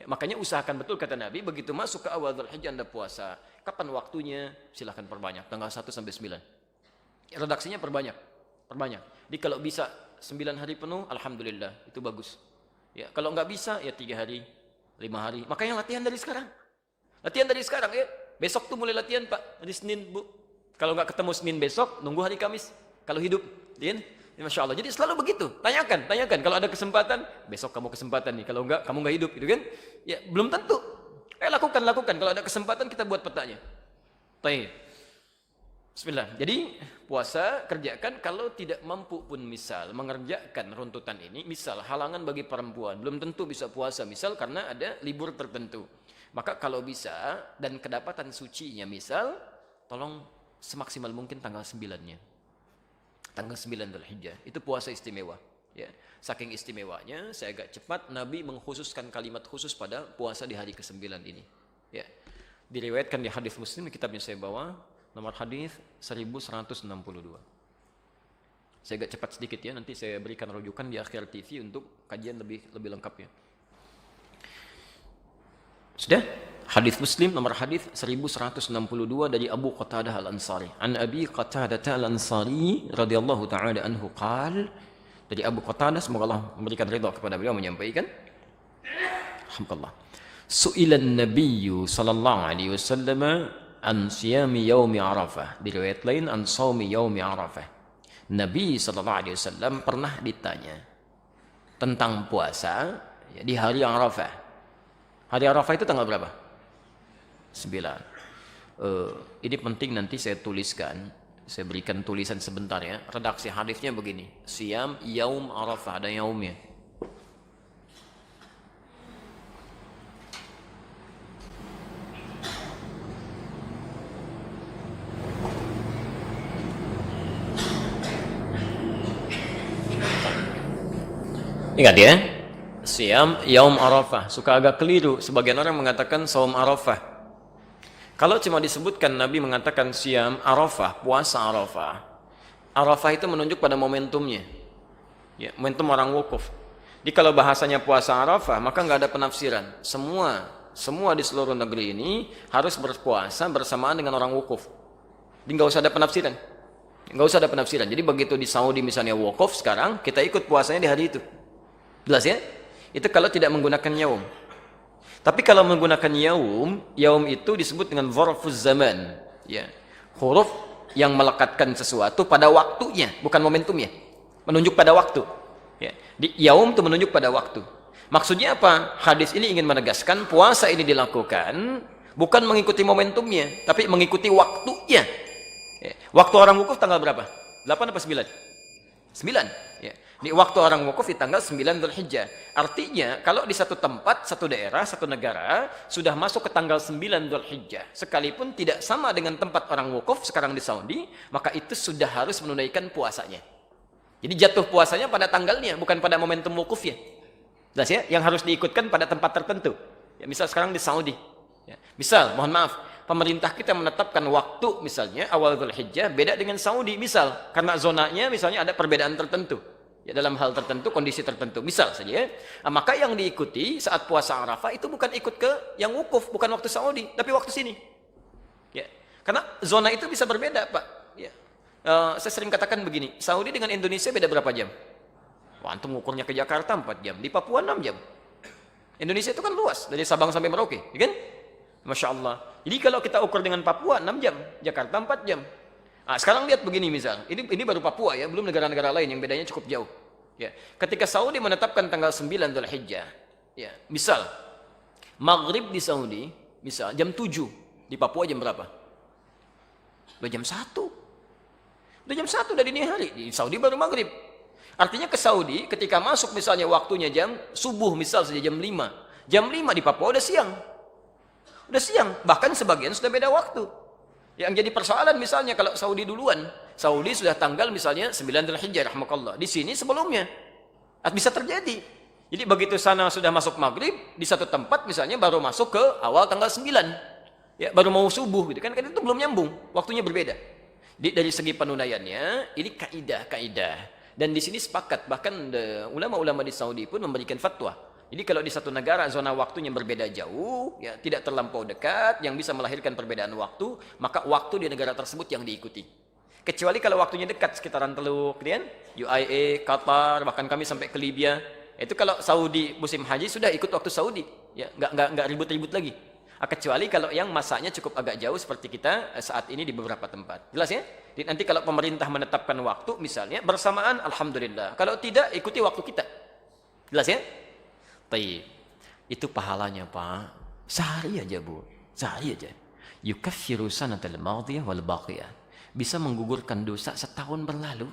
Makanya usahakan betul kata Nabi, begitu masuk ke awal Dzulhijjah Anda puasa. Kapan waktunya? Silahkan perbanyak. Tanggal 1 sampai 9. Redaksinya perbanyak. Jadi kalau bisa 9 hari penuh, alhamdulillah, itu bagus. Ya, kalau nggak bisa, ya 3 hari, 5 hari. Makanya latihan dari sekarang. Ya. Besok tuh mulai latihan, Pak. Hari Senin, Bu. Kalau nggak ketemu Senin besok, nunggu hari Kamis. Kalau hidup, ya. Masya Allah. Jadi selalu begitu. Tanyakan. Kalau ada kesempatan, besok kamu kesempatan nih. Kalau enggak, kamu enggak hidup, gitu kan? Ya, belum tentu. Lakukan. Kalau ada kesempatan, kita buat petanya. Baik. Bismillah. Jadi, puasa kerjakan. Kalau tidak mampu pun misal, mengerjakan runtutan ini. Misal, halangan bagi perempuan. Belum tentu bisa puasa. Misal, karena ada libur tertentu. Maka kalau bisa, dan kedapatan sucinya misal, tolong semaksimal mungkin tanggal 9-nya. Tanggal 9 Dzulhijjah itu puasa istimewa, ya. Saking istimewanya, saya agak cepat, Nabi mengkhususkan kalimat khusus pada puasa di hari ke-9 ini, ya. Diriwayatkan di hadis Muslim, kitabnya saya bawa, nomor hadis 1162. Saya agak cepat sedikit ya, nanti saya berikan rujukan di akhir TV untuk kajian lebih lengkapnya. Sudah? Hadis Muslim nomor hadis 1162 dari Abu Qatadah Al-Ansari. An Abi Qatadah Al-Ansari radhiyallahu taala anhu qala, dari Abu Qatadah, semoga Allah memberikan ridha kepada beliau, menyampaikan, alhamdulillah, su'ilan nabiyyu sallallahu alaihi wasallam an siyami yaumi Arafah. Di riwayat lain an shaumi yaumi Arafah. Nabi sallallahu alaihi wasallam pernah ditanya tentang puasa ya, di hari Arafah. Hari Arafah itu tanggal berapa? 9. Ini penting, nanti saya tuliskan, saya berikan tulisan sebentar ya. Redaksi hadisnya begini, Siyam Yaum Arafah, ada yaumnya. Ingat ya, Siyam Yaum Arafah. Suka agak keliru, sebagian orang mengatakan Saum Arafah. Kalau cuma disebutkan Nabi mengatakan Siyam Arafah, puasa Arafah, Arafah itu menunjuk pada momentumnya, ya, momentum orang wukuf. Jadi kalau bahasanya puasa Arafah, maka nggak ada penafsiran. Semua di seluruh negeri ini harus berpuasa bersamaan dengan orang wukuf. Jadi nggak usah ada penafsiran. Jadi begitu di Saudi misalnya wukuf sekarang, kita ikut puasanya di hari itu. Jelas ya? Itu kalau tidak menggunakan yaum. Tapi kalau menggunakan yaum itu disebut dengan dzarfuz zaman, ya. Huruf yang melekatkan sesuatu pada waktunya, bukan momentumnya. Menunjuk pada waktu. Ya. Di yaum itu menunjuk pada waktu. Maksudnya apa? Hadis ini ingin menegaskan puasa ini dilakukan bukan mengikuti momentumnya, tapi mengikuti waktunya. Ya. Waktu orang wukuf tanggal berapa? 8 apa 9? 9. Ya. Di waktu orang wukuf di tanggal 9 Dzulhijjah. Artinya kalau di satu tempat, satu daerah, satu negara sudah masuk ke tanggal 9 Dzulhijjah, sekalipun tidak sama dengan tempat orang wukuf sekarang di Saudi, maka itu sudah harus menunaikan puasanya. Jadi jatuh puasanya pada tanggalnya, bukan pada momentum wukufnya. Jelas ya? Yang harus diikutkan pada tempat tertentu. Ya, misal sekarang di Saudi. Ya. Misal, mohon maaf, pemerintah kita menetapkan waktu misalnya awal Dzulhijjah beda dengan Saudi, misal karena zonanya misalnya ada perbedaan tertentu. Ya, dalam hal tertentu, kondisi tertentu, misal saja ya. Nah, maka yang diikuti saat puasa Arafah itu bukan ikut ke yang wukuf, bukan waktu Saudi, tapi waktu sini. Ya. Karena zona itu bisa berbeda, Pak. Ya. Saya sering katakan begini, Saudi dengan Indonesia beda berapa jam? Wah, antum ngukurnya ke Jakarta 4 jam, di Papua 6 jam. Indonesia itu kan luas, dari Sabang sampai Merauke, ya kan? Masya Allah. Jadi kalau kita ukur dengan Papua 6 jam, Jakarta 4 jam. Nah, sekarang lihat begini misal, ini baru Papua ya, belum negara-negara lain yang bedanya cukup jauh. Ya, ketika Saudi menetapkan tanggal 9 Dzulhijjah, ya, misal maghrib di Saudi, misal jam 7, di Papua jam berapa? Udah jam 1. Udah jam 1 dari dini hari, di Saudi baru maghrib. Artinya ke Saudi ketika masuk misalnya waktunya jam subuh misal saja jam 5. Jam 5 di Papua udah siang. Udah siang, bahkan sebagian sudah beda waktu. Yang jadi persoalan misalnya kalau Saudi duluan, Saudi sudah tanggal misalnya 9 Dzulhijjah rahmakallah. Di sini sebelumnya. Bisa terjadi. Jadi begitu sana sudah masuk maghrib, di satu tempat misalnya baru masuk ke awal tanggal 9. Ya, baru mau subuh gitu kan itu belum nyambung, waktunya berbeda. Dari segi penunaiannya, ini kaidah. Dan di sini sepakat, bahkan ulama-ulama di Saudi pun memberikan fatwa Jadi kalau di satu negara zona waktunya berbeda jauh, ya tidak terlampau dekat, yang bisa melahirkan perbedaan waktu, maka waktu di negara tersebut yang diikuti. Kecuali kalau waktunya dekat sekitaran Teluk, kan? UAE, Qatar, bahkan kami sampai ke Libya. Itu kalau Saudi musim haji sudah ikut waktu Saudi, ya nggak ribut-ribut lagi. Kecuali kalau yang masanya cukup agak jauh seperti kita saat ini di beberapa tempat. Jelas ya? Jadi nanti kalau pemerintah menetapkan waktu misalnya bersamaan, alhamdulillah. Kalau tidak, ikuti waktu kita. Jelas ya? Taib. Itu pahalanya, Pak. Sehari aja, Bu. Sehari aja. Yukaffiru sanatal madiyah wal baqiyah. Bisa menggugurkan dosa setahun berlalu.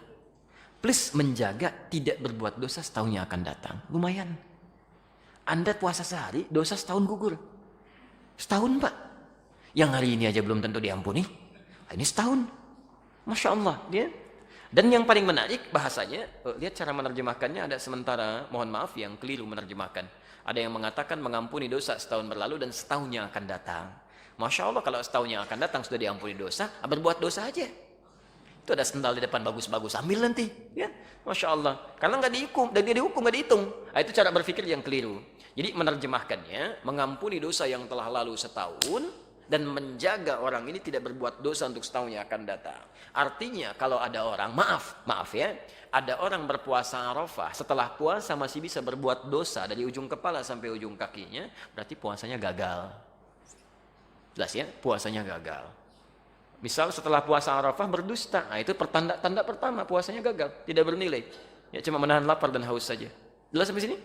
Plus menjaga tidak berbuat dosa setahun yang akan datang. Lumayan. Anda puasa sehari, dosa setahun gugur. Setahun, Pak. Yang hari ini aja belum tentu diampuni. Ini setahun. Masya Allah. Dia. Dan yang paling menarik bahasanya, lihat cara menerjemahkannya ada sementara, mohon maaf yang keliru menerjemahkan. Ada yang mengatakan mengampuni dosa setahun berlalu dan setahun yang akan datang. Masya Allah kalau setahun yang akan datang sudah diampuni dosa, berbuat dosa aja. Itu ada sendal di depan bagus-bagus, ambil nanti. Ya, Masya Allah. Karena nggak dihukum, dan dia dihukum nggak dihitung. Itu cara berpikir yang keliru. Jadi menerjemahkannya, mengampuni dosa yang telah lalu setahun, dan menjaga orang ini tidak berbuat dosa untuk setahun yang akan datang. Artinya kalau ada orang, maaf ya, ada orang berpuasa Arafah, setelah puasa masih bisa berbuat dosa dari ujung kepala sampai ujung kakinya, berarti puasanya gagal. Jelas ya, puasanya gagal. Misal setelah puasa Arafah berdusta, itu tanda pertama puasanya gagal, tidak bernilai. Ya cuma menahan lapar dan haus saja. Jelas sampai sini?